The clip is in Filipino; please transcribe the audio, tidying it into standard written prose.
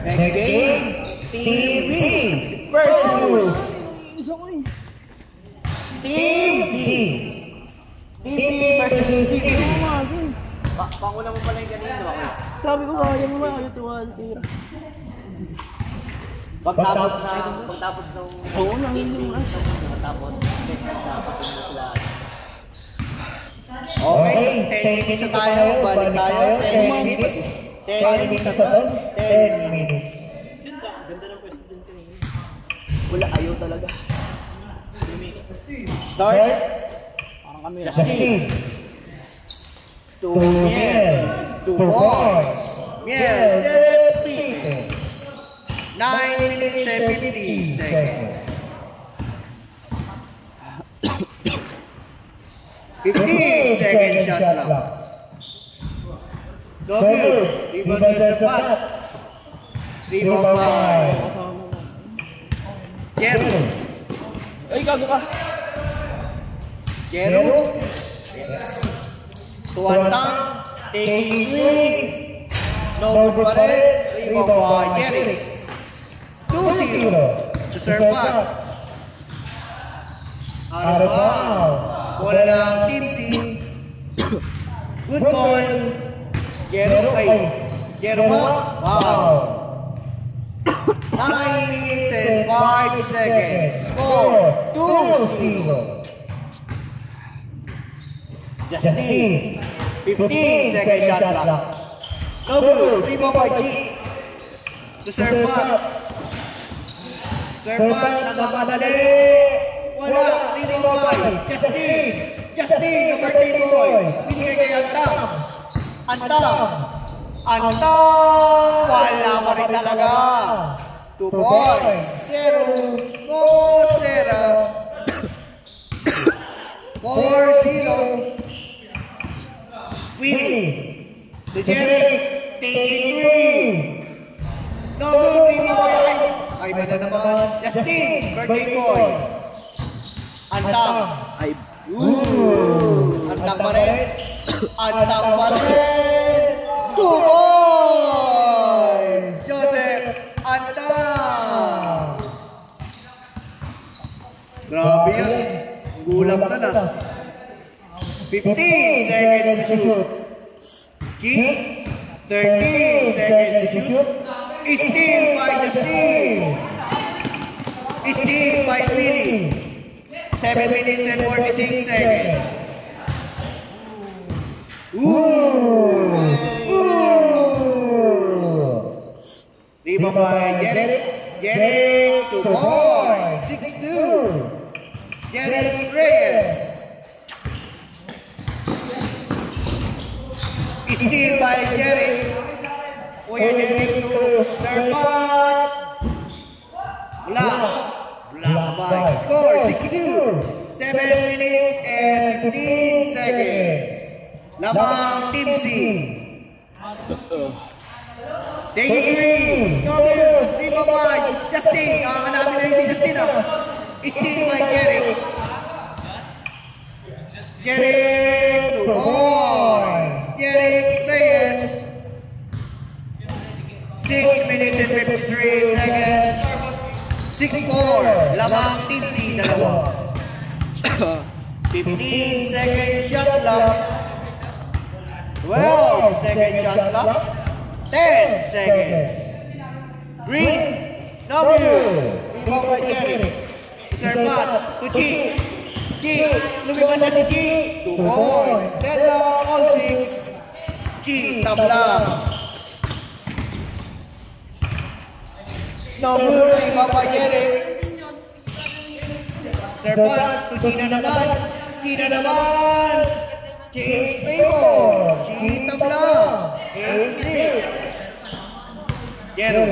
Next game, Team B versus Team B. Team B versus Team B. Panguna mo pala yung ganito. Sabi ko kaya mo ba? Ayaw tuwa sa tira. Pagtapos ng... Oo, nanginig mo. Pagtapos, next dapat yung sila. Okay, 10 minutes na tayo. Balik tayo. 10 minutes. 10 minutes na to. 10 minutes. Ganda ng pwesto dyan kanina. Wala, ayaw talaga. Start. Parang kami. Justin. To Miel. To Boys. Miel. 9 minutes 70 seconds. 15 second shot clock. W. Reverse sa pat. 3-5. Jero. Ay, gago ka. Jero. Tuwantang. Taking swing. No good pa rin. 3-5. Jero. 2-0. To serve pat. Out of bounds. Bola ng Team C. Good ball. Jero ay. Jero mo. Wow. 9 minutes and 5 seconds. Score 2-0. Justin. 15 second shot clock. No good. 3-5 G. To serve pat. Serve pat. Nagpapadali. Wala. 3-5. Justin. Justin. Number 3 boy. Binigay kay Antang. Antang. Antang. Wala pa rin talaga. 2 points. 0. Mosera. 4-0. Willie. To Jerry. Taking 3. No good. 3-5. Ay, ba na naman? Justin. Birthday boy. Antang. Ay. Antang pa rin. Antang pa rin. 2 points. Joseph Antang. Grabe yun. Gulam na na. 15 seconds to shoot. G. 13 seconds to shoot. Steal by Justin. Steal by Willie. 7 minutes and 46 seconds. Rebound by Jerick. Jerick 2 points. 6-2. Jerick Reyes. Steal by Jerick. Kuya Jerick to third part. Wala. Black score 6-2. 7 minutes and 15 seconds. Lamang Team C. Taking 3. W. 3-5. Justin. Nakakanapin na yun si Justin. Steal by Jerick. Jerick 2 points. Jerick Reyes. 6 minutes and 53 seconds. 6-4. Lamang Team C. 15 second shot clock. 12 second shot clock. 10 seconds. Green. W. Rebound by Jerick. Serve pat to G. G. Lumipad na si G. 2 points. Deadlock all 6. G. Tabla. No good. Rebound by Jerick. Serve pat to Gina naman. Gina naman. Change favor. G. Tabla. 8-6. Jero.